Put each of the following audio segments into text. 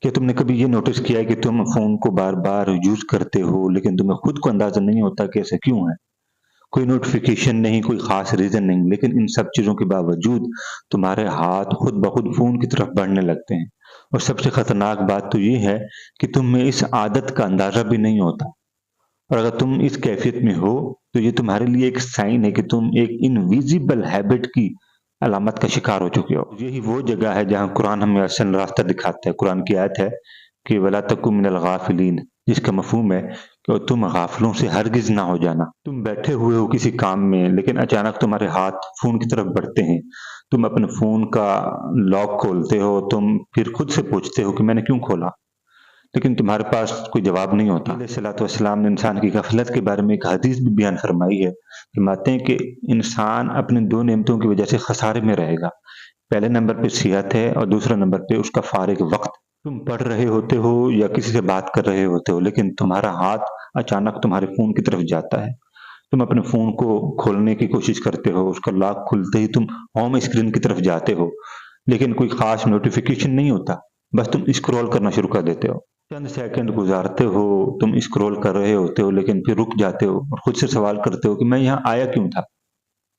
क्या तुमने कभी ये नोटिस किया है कि तुम फ़ोन को बार-बार यूज़ करते हो, लेकिन तुम्हें खुद को अंदाज़ा नहीं होता कि ऐसा क्यों है? कोई नोटिफ़िकेशन नहीं, कोई ख़ास रीज़न नहीं, लेकिन इन सब चीज़ों के बावजूद तुम्हारे हाथ खुद ब खुद फ़ोन की तरफ बढ़ने लगते हैं। और सबसे ख़तरनाक बात तो ये है कि तुम्हें इस आदत का अंदाज़ा भी नहीं होता। और अगर तुम इस कैफ़ियत में हो, तो ये तुम्हारे लिए एक साइन है कि तुम एक इनविज़िबल हैबिट की अलामत का शिकार हो चुके हो। यही वो जगह है जहाँ कुरान हमें असल रास्ता दिखाता है। कुरान की आयत है कि वला तकुन मिनल गाफ़िलीन, जिसका मफ़हूम है कि तुम गाफ़िलों से हरगिज़ ना हो जाना। तुम बैठे हुए हो किसी काम में, लेकिन अचानक तुम्हारे हाथ फ़ोन की तरफ बढ़ते हैं। तुम अपने फ़ोन का लॉक खोलते हो, तुम फिर खुद से पूछते हो कि मैंने क्यों खोला? लेकिन तुम्हारे पास कोई जवाब नहीं होता। अलैहिस्सलाम ने इंसान की गफ़लत के बारे में एक हदीस भी बयान फरमाई है। फरमाते हैं कि इंसान अपने 2 नेमतों की वज़ह से खसारे में रहेगा। पहले नंबर पे सेहत है और दूसरा नंबर पे उसका फ़ारिग वक़्त। तुम पढ़ रहे होते हो या किसी से बात कर रहे होते हो, लेकिन तुम्हारा हाथ अचानक तुम्हारे फ़ोन की तरफ जाता है। तुम अपने फ़ोन को खोलने की कोशिश करते हो, उसका लॉक खुलते ही तुम होम स्क्रीन की तरफ जाते हो, लेकिन कोई ख़ास नोटिफ़िकेशन नहीं होता, बस तुम स्क्रॉल करना शुरू कर देते हो। चंद सेकंड गुज़ारते हो, तुम स्क्रॉल कर रहे होते हो, लेकिन फिर रुक जाते हो और खुद से सवाल करते हो कि मैं यहाँ आया क्यों था?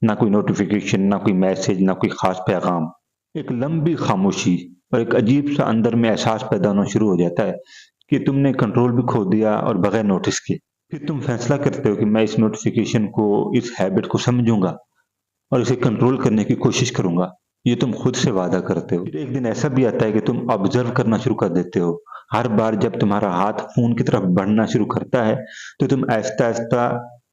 ना कोई नोटिफ़िकेशन, ना कोई मैसेज, ना कोई ख़ास पैगाम। एक लंबी खामोशी और एक अजीब-सा अंदर में एहसास पैदा होना शुरू हो जाता है कि तुमने कंट्रोल भी खो दिया और बगैर नोटिस किए। फिर तुम फैसला करते हो कि मैं इस नोटिफ़िकेशन को, इस हैबिट को समझूँगा और इसे कंट्रोल करने की कोशिश करूँगा। ये तुम खुद से वादा करते हो। फिर एक दिन ऐसा भी आता है कि तुम ऑब्ज़र्व करना शुरू कर देते हो। हर बार जब तुम्हारा हाथ फ़ोन की तरफ बढ़ना शुरू करता है, तो तुम आहिस्ता-आहिस्ता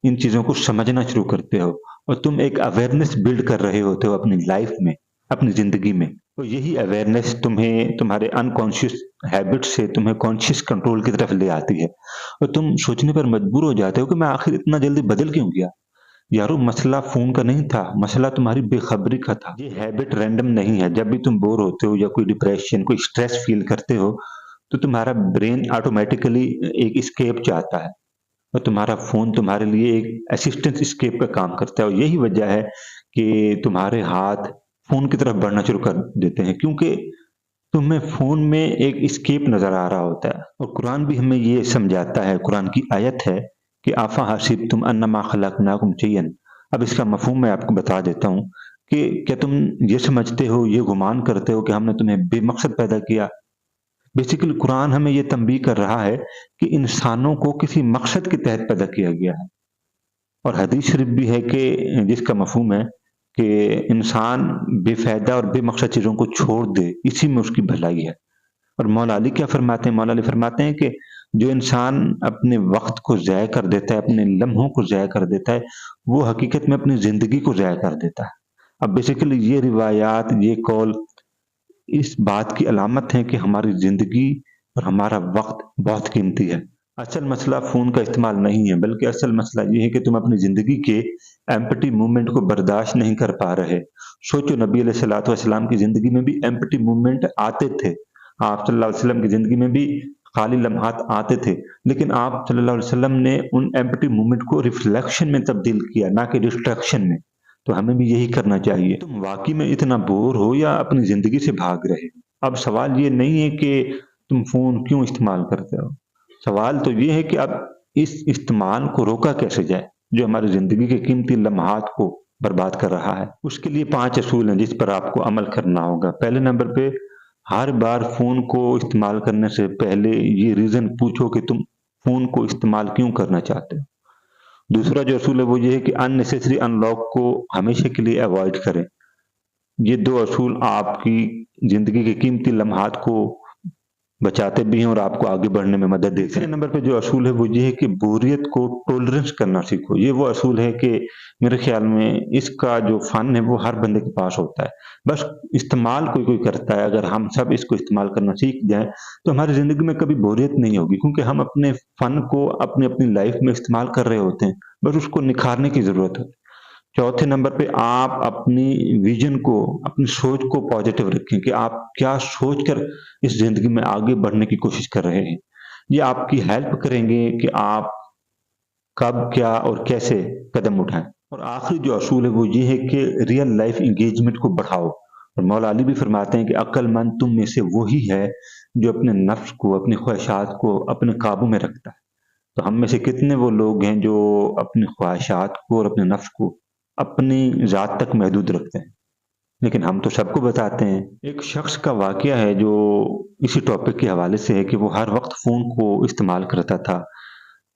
इन चीज़ों को समझना शुरू करते हो और तुम एक अवेयरनेस बिल्ड कर रहे होते हो अपनी लाइफ़ में, अपनी ज़िंदगी में। तो यही अवेयरनेस तुम्हें तुम्हारे अनकॉन्शियस हैबिट से तुम्हें कॉन्शियस कंट्रोल की तरफ ले आती है और तुम सोचने पर मजबूर हो जाते हो कि मैं आखिर इतना जल्दी बदल क्यों गया? यारो मसला फ़ोन का नहीं था, मसला तुम्हारी बेख़बरी का था। ये हैबिट रैंडम नहीं है, जब भी तुम बोर होते हो या कोई डिप्रेशन, कोई स्ट्रेस फ़ील करते हो, तो तुम्हारा ब्रेन ऑटोमैटिकली एक एस्केप चाहता है और तुम्हारा फ़ोन तुम्हारे लिए एक असिस्टेंस एस्केप का काम करता है और यही वजह है कि तुम्हारे हाथ फ़ोन की तरफ बढ़ना शुरू कर देते हैं क्योंकि तुम्हें फ़ोन में एक एस्केप नज़र आ रहा होता है और कुरान भी हमें ये समझाता है, कुरान की आयत है कि आफ़ा हसिबतुम अन्नमा खलकनाकुम जयन। अब इसका मफ़हूम मैं आपको बता देता हूँ कि क्या तुम ये समझते हो, ये गुमान करते हो कि हमने तुम्हें बेमकसद पैदा किया? बेसिकली कुरान हमें ये तंबीह कर रहा है कि इंसानों को किसी मकसद के तहत पैदा किया गया है और हदीस शरीफ भी है कि जिसका मफ़हूम है कि इंसान बेफ़ायदा और बेमकसद चीज़ों को छोड़ दे, इसी में उसकी भलाई है। और मौला अली क्या फ़रमाते हैं? मौला अली फ़रमाते हैं कि जो इंसान अपने वक़्त को ज़ाया कर देता है, अपने लम्हों को ज़ाया कर देता है, वो हकीकत में अपनी ज़िंदगी को ज़ाया कर देता है। अब बेसिकली ये रिवायात, ये कौल इस बात की अलामत है कि हमारी ज़िंदगी और हमारा वक़्त बहुत कीमती है। असल मसला फ़ोन का इस्तेमाल नहीं है, बल्कि असल मसला ये है कि तुम अपनी ज़िंदगी के एम्प्टी मोमेंट को बर्दाश्त नहीं कर पा रहे। सोचो नबी अलैहिस्सलातु वस्सलाम की ज़िंदगी में भी एम्प्टी मोमेंट आते थे। आप सल्लल्लाहु अलैहि वसल्लम की ज़िंदगी में भी खाली लम्हात आते थे, लेकिन आप सल्लल्लाहु अलैहि वसल्लम ने उन एम्प्टी मोमेंट को रिफ्लेक्शन में तब्दील किया, ना कि डिस्ट्रैक्शन में। तो हमें भी यही करना चाहिए। तुम वाक़ई में इतना बोर हो या अपनी ज़िंदगी से भाग रहे हो? अब सवाल ये नहीं है कि तुम फ़ोन क्यों इस्तेमाल करते हो? सवाल तो ये है कि अब इस इस्तेमाल को रोका कैसे जाए, जो हमारी ज़िंदगी के कीमती लम्हात को बर्बाद कर रहा है। उसके लिए 5 असूल हैं जिस पर आपको अमल करना होगा। पहले नंबर पे हर बार फ़ोन को इस्तेमाल करने से पहले ये रीज़न पूछो कि तुम फ़ोन को इस्तेमाल क्यों करना चाहते हो? दूसरा जो असूल है वो ये है कि अननेसेसरी अनलॉक को हमेशा के लिए अवॉइड करें। ये 2 असूल आपकी ज़िंदगी के कीमती लम्हात को बचाते भी हैं और आपको आगे बढ़ने में मदद देते हैं। तीसरे नंबर पे जो असूल है वो ये है कि बोरियत को टॉलरेंस करना सीखो। ये वो असूल है कि मेरे ख़्याल में इसका जो फ़न है वो हर बंदे के पास होता है। बस इस्तेमाल कोई-कोई करता है, अगर हम सब इसको इस्तेमाल करना सीख जाएँ, तो हमारी ज़िंदगी में कभी बोरियत नहीं होगी क्योंकि हम अपने फ़न को अपनी-अपनी लाइफ़ में इस्तेमाल कर रहे होते हैं। बस उसको निखारने की ज़रूरत है। चौथे नंबर पे आप अपनी विज़न को, अपनी सोच को पॉज़िटिव रखें कि आप क्या सोचकर इस ज़िंदगी में आगे बढ़ने की कोशिश कर रहे हैं। ये आपकी हेल्प करेंगे कि आप कब, क्या और कैसे कदम उठाएँ। और आखिरी जो असूल है वो ये है कि रियल लाइफ़ एंगेजमेंट को बढ़ाओ। और मौला अली भी फरमाते हैं कि अक्लमंद तुम में से वो ही है جو اپنے نفس کو، اپنی خواہشات کو اپنے قابو میں رکھتا ہے۔ تو ہم میں سے کتنے وہ لوگ ہیں جو اپنی خواہشات کو اور اپنے نفس کو اپنی ذات تک محدود رکھتے ہیں، لیکن ہم تو سب کو بتاتے ہیں۔ ایک شخص کا واقعہ ہے جو اسی ٹاپک کے حوالے سے ہے کہ وہ ہر وقت فون کو استعمال کرتا تھا،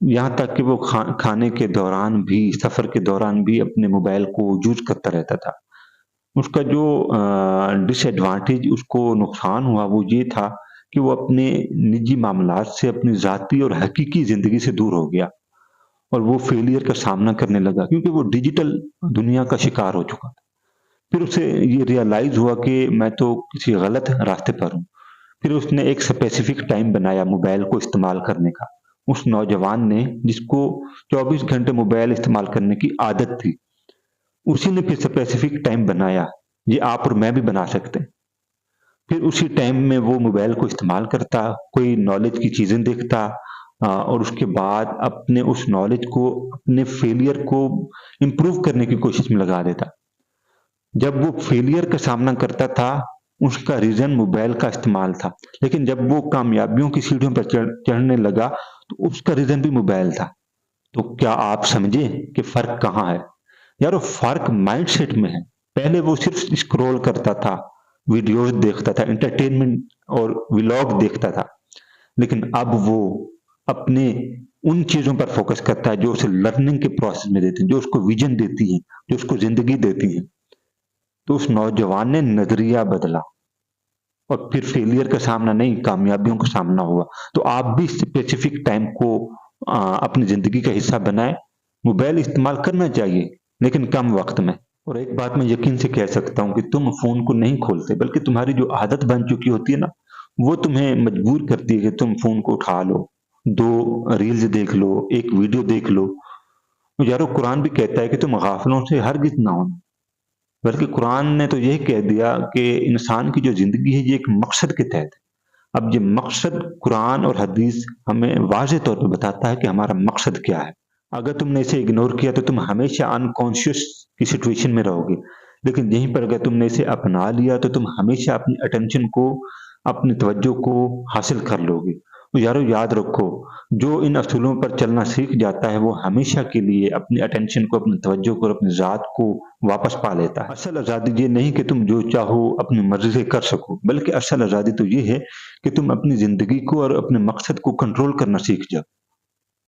یہاں تک کہ وہ کھانے کے دوران بھی، سفر کے دوران بھی اپنے موبائل کو یوز کرتا رہتا تھا۔ اس کا جو ڈس ایڈوانٹیج، اس کو نقصان ہوا، وہ یہ تھا کہ وہ اپنے نجی معاملات سے، اپنی ذاتی اور حقیقی زندگی سے دور ہو گیا اور وہ فیلئر کا سامنا کرنے لگا کیونکہ وہ ڈیجیٹل دنیا کا شکار ہو چکا تھا۔ پھر اسے یہ ریئلائز ہوا کہ میں تو کسی غلط راستے پر ہوں۔ پھر اس نے ایک اسپیسیفک ٹائم بنایا موبائل کو استعمال کرنے کا۔ اس نوجوان نے، جس کو 24 گھنٹے موبائل استعمال کرنے کی عادت تھی، اسی نے پھر اسپیسیفک ٹائم بنایا۔ یہ آپ اور میں بھی بنا سکتے ہیں۔ پھر اسی ٹائم میں وہ موبائل کو استعمال کرتا، کوئی نالج کی چیزیں دیکھتا، اور اس کے بعد اپنے اس نالج کو، اپنے فیلئر کو امپروو کرنے کی کوشش میں لگا دیتا۔ جب وہ فیلئر کا سامنا کرتا تھا، اس کا ریزن موبائل کا استعمال تھا، لیکن جب وہ کامیابیوں کی سیڑھیوں پر چڑھنے لگا تو اس کا ریزن بھی موبائل تھا۔ تو کیا آپ سمجھے کہ فرق کہاں ہے؟ یارو، فرق مائنڈ سیٹ میں ہے۔ پہلے وہ صرف اسکرول کرتا تھا، ویڈیوز دیکھتا تھا، انٹرٹینمنٹ اور ولاگ دیکھتا تھا، لیکن اب وہ اپنے ان چیزوں پر فوکس کرتا ہے جو اسے لرننگ کے پروسیس میں دیتی ہیں، جو اس کو ویژن دیتی ہیں، جو اس کو زندگی دیتی ہیں۔ تو اس نوجوان نے نظریہ بدلا اور پھر فیلئر کا سامنا نہیں، کامیابیوں کا سامنا ہوا۔ تو آپ بھی اسپیسیفک ٹائم کو اپنی زندگی کا حصہ بنائیں۔ موبائل استعمال کرنا چاہیے، لیکن کم وقت میں۔ اور ایک بات میں یقین سے کہہ سکتا ہوں کہ تم فون کو نہیں کھولتے، بلکہ تمہاری جو عادت بن چکی ہوتی ہے نا، وہ تمہیں مجبور کرتی ہے کہ تم فون کو اٹھا لو، 2 ریلز دیکھ لو، ایک ویڈیو دیکھ لو۔ یارو، قرآن بھی کہتا ہے کہ تم غافلوں سے ہرگز نہ ہونا، بلکہ قرآن نے تو یہ کہہ دیا کہ انسان کی جو زندگی ہے یہ ایک مقصد کے تحت ہے۔ اب یہ مقصد قرآن اور حدیث ہمیں واضح طور پہ بتاتا ہے کہ ہمارا مقصد کیا ہے۔ اگر تم نے اسے اگنور کیا تو تم ہمیشہ انکانشیس کی سچویشن میں رہو گے، لیکن یہیں پر اگر تم نے اسے اپنا لیا تو تم ہمیشہ اپنی اٹینشن کو، اپنی توجہ کو حاصل کر لو گے۔ یارو، یاد رکھو، جو ان اصولوں پر چلنا سیکھ جاتا ہے وہ ہمیشہ کے لیے اپنی اٹینشن کو، اپنی توجہ کو اور اپنی ذات کو واپس پا لیتا ہے۔ اصل آزادی یہ نہیں کہ تم جو چاہو اپنی مرضی سے کر سکو، بلکہ اصل آزادی تو یہ ہے کہ تم اپنی زندگی کو اور اپنے مقصد کو کنٹرول کرنا سیکھ جاؤ۔